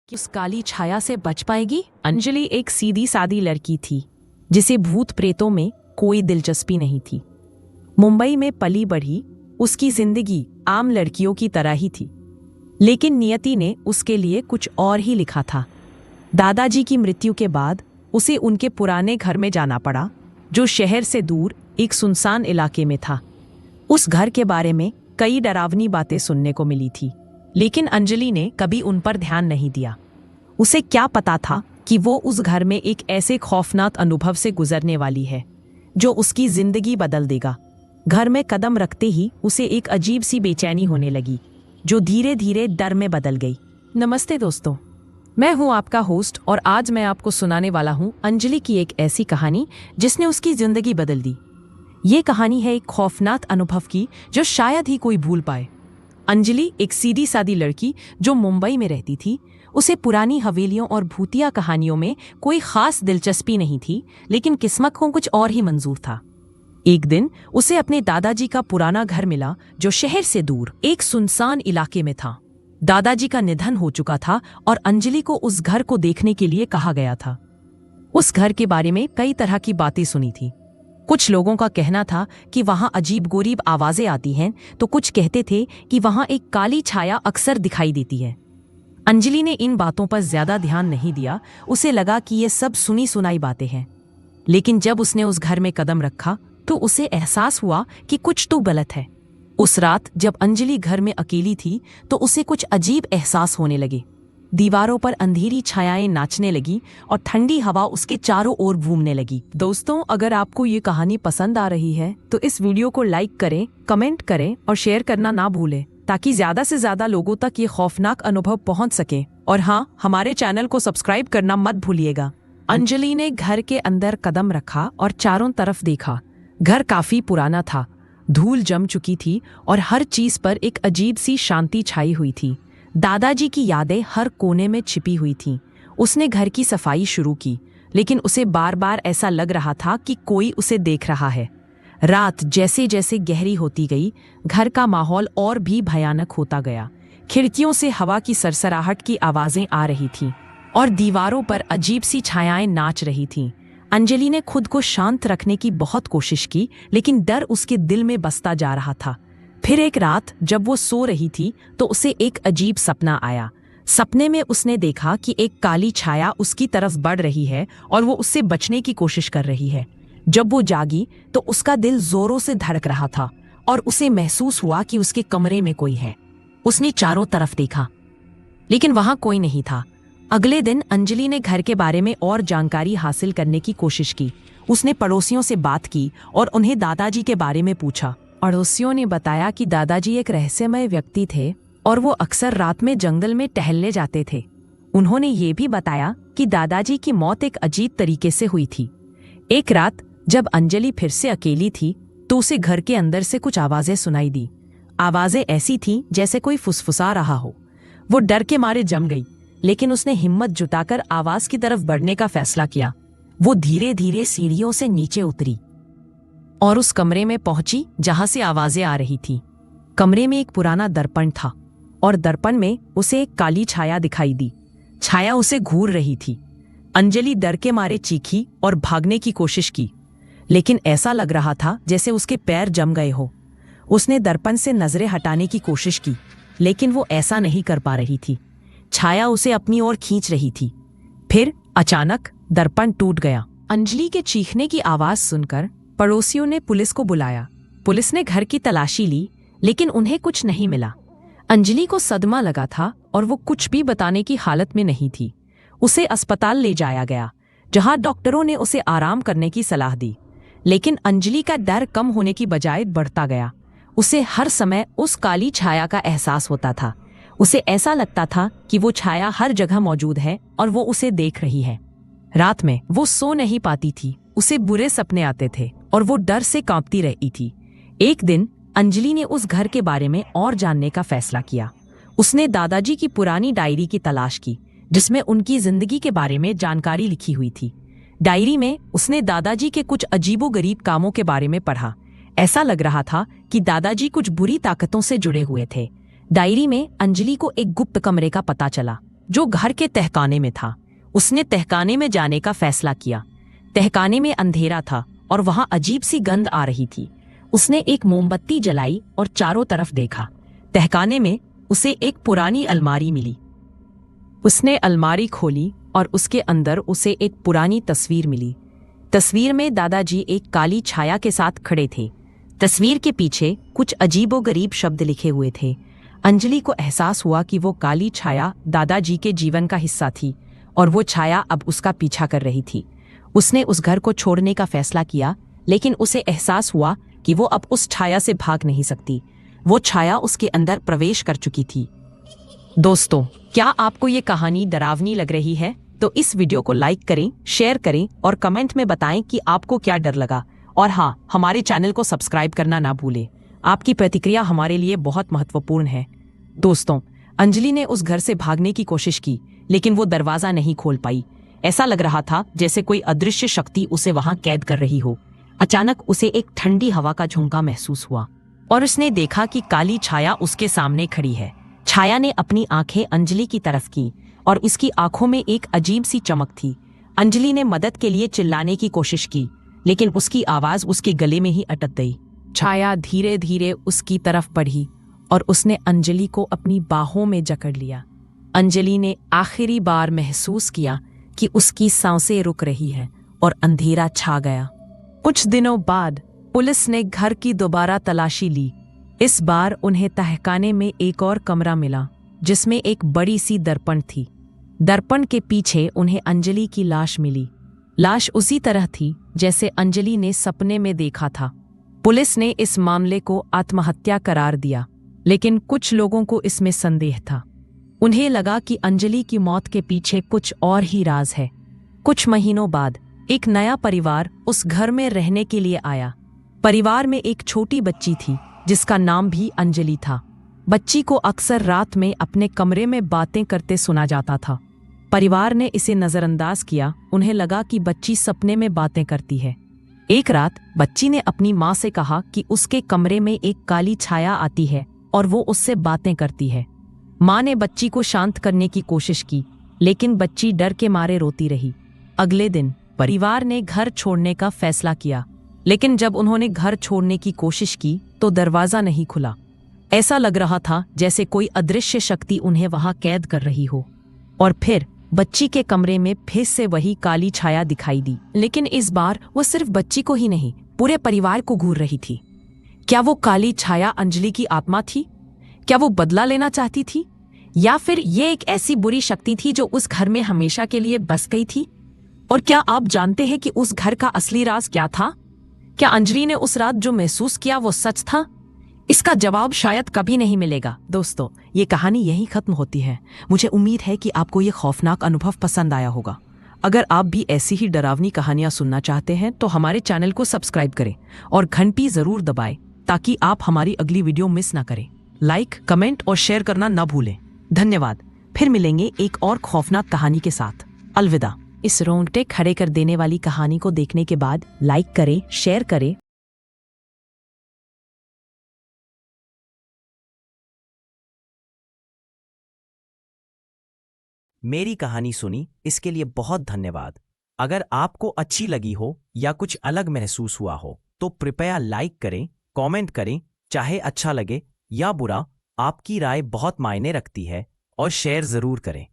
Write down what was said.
कि उस काली छाया से बच पाएगी। अंजलि एक सीधी सादी लड़की थी जिसे भूत प्रेतों में कोई दिलचस्पी नहीं थी। मुंबई में पली बढ़ी उसकी जिंदगी आम लड़कियों की तरह ही थी, लेकिन नियति ने उसके लिए कुछ और ही लिखा था। दादाजी की मृत्यु के बाद उसे उनके पुराने घर में जाना पड़ा, जो शहर से दूर एक सुनसान इलाके में था। उस घर के बारे में कई डरावनी बातें सुनने को मिली थी, लेकिन अंजलि ने कभी उन पर ध्यान नहीं दिया। उसे क्या पता था कि वो उस घर में एक ऐसे खौफनाक अनुभव से गुजरने वाली है जो उसकी जिंदगी बदल देगा। घर में कदम रखते ही उसे एक अजीब सी बेचैनी होने लगी, जो धीरे धीरे डर में बदल गई। नमस्ते दोस्तों, मैं हूं आपका होस्ट और आज मैं आपको सुनाने वाला हूं अंजलि की एक ऐसी कहानी जिसने उसकी जिंदगी बदल दी। ये कहानी है एक खौफनाक अनुभव की जो शायद ही कोई भूल पाए। अंजलि एक सीधी सादी लड़की जो मुंबई में रहती थी। उसे पुरानी हवेलियों और भूतिया कहानियों में कोई खास दिलचस्पी नहीं थी, लेकिन किस्मत को कुछ और ही मंजूर था। एक दिन उसे अपने दादाजी का पुराना घर मिला, जो शहर से दूर एक सुनसान इलाके में था। दादाजी का निधन हो चुका था और अंजलि को उस घर को देखने के लिए कहा गया था। उस घर के बारे में कई तरह की बातें सुनी थी। कुछ लोगों का कहना था कि वहां अजीब गरीब आवाजें आती हैं, तो कुछ कहते थे कि वहां एक काली छाया अक्सर दिखाई देती है। अंजलि ने इन बातों पर ज्यादा ध्यान नहीं दिया। उसे लगा कि ये सब सुनी सुनाई बातें हैं, लेकिन जब उसने उस घर में कदम रखा तो उसे एहसास हुआ कि कुछ तो गलत है। उस रात जब अंजलि घर में अकेली थी तो उसे कुछ अजीब एहसास होने लगे। दीवारों पर अंधेरी छायाएं नाचने लगी और ठंडी हवा उसके चारों ओर घूमने लगी। दोस्तों, अगर आपको ये कहानी पसंद आ रही है तो इस वीडियो को लाइक करें, कमेंट करें और शेयर करना ना भूलें, ताकि ज्यादा से ज्यादा लोगों तक ये खौफनाक अनुभव पहुंच सके। और हाँ, हमारे चैनल को सब्सक्राइब करना मत भूलिएगा। अंजलि ने घर के अंदर कदम रखा और चारों तरफ देखा। घर काफी पुराना था, धूल जम चुकी थी और हर चीज पर एक अजीब सी शांति छाई हुई थी। दादाजी की यादें हर कोने में छिपी हुई थीं। उसने घर की सफाई शुरू की, लेकिन उसे बार बार ऐसा लग रहा था कि कोई उसे देख रहा है। रात जैसे जैसे गहरी होती गई, घर का माहौल और भी भयानक होता गया। खिड़कियों से हवा की सरसराहट की आवाजें आ रही थीं और दीवारों पर अजीब सी छायाएं नाच रही थीं। अंजलि ने खुद को शांत रखने की बहुत कोशिश की, लेकिन डर उसके दिल में बसता जा रहा था। फिर एक रात जब वो सो रही थी तो उसे एक अजीब सपना आया। सपने में उसने देखा कि एक काली छाया उसकी तरफ बढ़ रही है और वो उससे बचने की कोशिश कर रही है। जब वो जागी तो उसका दिल जोरों से धड़क रहा था और उसे महसूस हुआ कि उसके कमरे में कोई है। उसने चारों तरफ देखा, लेकिन वहां कोई नहीं था। अगले दिन अंजलि ने घर के बारे में और जानकारी हासिल करने की कोशिश की। उसने पड़ोसियों से बात की और उन्हें दादाजी के बारे में पूछा। पड़ोसियों ने बताया कि दादाजी एक रहस्यमय व्यक्ति थे और वो अक्सर रात में जंगल में टहलने जाते थे। उन्होंने ये भी बताया कि दादाजी की मौत एक अजीब तरीके से हुई थी। एक रात जब अंजलि फिर से अकेली थी तो उसे घर के अंदर से कुछ आवाजें सुनाई दी। आवाजें ऐसी थीं जैसे कोई फुसफुसा रहा हो। वो डर के मारे जम गई, लेकिन उसने हिम्मत जुटाकर आवाज की तरफ बढ़ने का फैसला किया। वो धीरे धीरे सीढ़ियों से नीचे उतरी और उस कमरे में पहुंची जहां से आवाजें आ रही थीं। कमरे में एक पुराना दर्पण था और दर्पण में उसे एक काली छाया दिखाई दी। छाया उसे घूर रही थी। अंजलि डर के मारे चीखी और भागने की कोशिश की, लेकिन ऐसा लग रहा था जैसे उसके पैर जम गए हो। उसने दर्पण से नजरें हटाने की कोशिश की, लेकिन वो ऐसा नहीं कर पा रही थी। छाया उसे अपनी ओर खींच रही थी। फिर अचानक दर्पण टूट गया। अंजलि के चीखने की आवाज सुनकर पड़ोसियों ने पुलिस को बुलाया। पुलिस ने घर की तलाशी ली, लेकिन उन्हें कुछ नहीं मिला। अंजलि को सदमा लगा था और वो कुछ भी बताने की हालत में नहीं थी। उसे अस्पताल ले जाया गया, जहां डॉक्टरों ने उसे आराम करने की सलाह दी, लेकिन अंजलि का डर कम होने की बजाय बढ़ता गया। उसे हर समय उस काली छाया का एहसास होता था। उसे ऐसा लगता था कि वो छाया हर जगह मौजूद है और वो उसे देख रही है। रात में वो सो नहीं पाती थी। उसे बुरे सपने आते थे और वो डर से कांपती रहती थी। एक दिन अंजलि ने उस घर के बारे में और जानने का फैसला किया। उसने दादाजी की पुरानी डायरी की तलाश की, जिसमें उनकी जिंदगी के बारे में जानकारी लिखी हुई थी। डायरी में उसने दादाजी के कुछ अजीबोगरीब कामों के बारे में पढ़ा। ऐसा लग रहा था कि दादाजी कुछ बुरी ताकतों से जुड़े हुए थे। डायरी में अंजलि को एक गुप्त कमरे का पता चला, जो घर के तहखाने में था। उसने तहखाने में जाने का फैसला किया। तहखाने में अंधेरा था और वहां अजीब सी गंध आ रही थी। उसने एक मोमबत्ती जलाई और चारों तरफ देखा। तहखाने में उसे एक पुरानी अलमारी मिली। उसने अलमारी खोली और उसके अंदर उसे एक पुरानी तस्वीर मिली। तस्वीर में दादाजी एक काली छाया के साथ खड़े थे। तस्वीर के पीछे कुछ अजीबोगरीब शब्द लिखे हुए थे। अंजलि को एहसास हुआ कि वो काली छाया दादाजी के जीवन का हिस्सा थी और वो छाया अब उसका पीछा कर रही थी। उसने उस घर को छोड़ने का फैसला किया, लेकिन उसे एहसास हुआ कि वो अब उस छाया से भाग नहीं सकती। वो छाया उसके अंदर प्रवेश कर चुकी थी। दोस्तों, क्या आपको ये कहानी डरावनी लग रही है? तो इस वीडियो को लाइक करें, शेयर करें और कमेंट में बताएं कि आपको क्या डर लगा। और हाँ, हमारे चैनल को सब्सक्राइब करना ना भूलें। आपकी प्रतिक्रिया हमारे लिए बहुत महत्वपूर्ण है। दोस्तों, अंजलि ने उस घर से भागने की कोशिश की, लेकिन वो दरवाजा नहीं खोल पाई। ऐसा लग रहा था जैसे कोई अदृश्य शक्ति उसे वहां कैद कर रही हो। अचानक उसे एक ठंडी हवा का झोंका महसूस हुआ और उसने देखा कि काली छाया उसके सामने खड़ी है। छाया ने अपनी आंखें अंजलि की तरफ की और उसकी आंखों में एक अजीब सी चमक थी। अंजलि ने मदद के लिए चिल्लाने की कोशिश की, लेकिन उसकी आवाज उसके गले में ही अटक गई। छाया धीरे धीरे उसकी तरफ बढ़ी और उसने अंजलि को अपनी बाहों में जकड़ लिया। अंजलि ने आखिरी बार महसूस किया कि उसकी सांसें रुक रही है और अंधेरा छा गया। कुछ दिनों बाद पुलिस ने घर की दोबारा तलाशी ली। इस बार उन्हें तहखाने में एक और कमरा मिला, जिसमें एक बड़ी सी दर्पण थी। दर्पण के पीछे उन्हें अंजलि की लाश मिली। लाश उसी तरह थी जैसे अंजलि ने सपने में देखा था। पुलिस ने इस मामले को आत्महत्या करार दिया, लेकिन कुछ लोगों को इसमें संदेह था। उन्हें लगा कि अंजलि की मौत के पीछे कुछ और ही राज है। कुछ महीनों बाद एक नया परिवार उस घर में रहने के लिए आया। परिवार में एक छोटी बच्ची थी जिसका नाम भी अंजलि था। बच्ची को अक्सर रात में अपने कमरे में बातें करते सुना जाता था। परिवार ने इसे नजरअंदाज किया। उन्हें लगा कि बच्ची सपने में बातें करती है। एक रात बच्ची ने अपनी माँ से कहा कि उसके कमरे में एक काली छाया आती है और वो उससे बातें करती है। माँ ने बच्ची को शांत करने की कोशिश की, लेकिन बच्ची डर के मारे रोती रही। अगले दिन परिवार ने घर छोड़ने का फैसला किया, लेकिन जब उन्होंने घर छोड़ने की कोशिश की तो दरवाजा नहीं खुला। ऐसा लग रहा था जैसे कोई अदृश्य शक्ति उन्हें वहां कैद कर रही हो। और फिर बच्ची के कमरे में फिर से वही काली छाया दिखाई दी, लेकिन इस बार वो सिर्फ बच्ची को ही नहीं, पूरे परिवार को घूर रही थी। क्या वो काली छाया अंजलि की आत्मा थी? क्या वो बदला लेना चाहती थी, या फिर ये एक ऐसी बुरी शक्ति थी जो उस घर में हमेशा के लिए बस गई थी? और क्या आप जानते हैं कि उस घर का असली राज क्या था? क्या अंजलि ने उस रात जो महसूस किया वो सच था? इसका जवाब शायद कभी नहीं मिलेगा। दोस्तों, ये कहानी यहीं खत्म होती है। मुझे उम्मीद है कि आपको ये खौफनाक अनुभव पसंद आया होगा। अगर आप भी ऐसी ही डरावनी कहानियां सुनना चाहते हैं तो हमारे चैनल को सब्सक्राइब करें और घंटी जरूर दबाएं, ताकि आप हमारी अगली वीडियो मिस ना करें। लाइक, कमेंट और शेयर करना ना भूलें। धन्यवाद। फिर मिलेंगे एक और खौफनाक कहानी के साथ। अलविदा। इस रोंगटे खड़े कर देने वाली कहानी को देखने के बाद लाइक करें, शेयर करें। मेरी कहानी सुनी इसके लिए बहुत धन्यवाद। अगर आपको अच्छी लगी हो या कुछ अलग महसूस हुआ हो तो कृपया लाइक करें, कमेंट करें। चाहे अच्छा लगे या बुरा, आपकी राय बहुत मायने रखती है। और शेयर जरूर करें।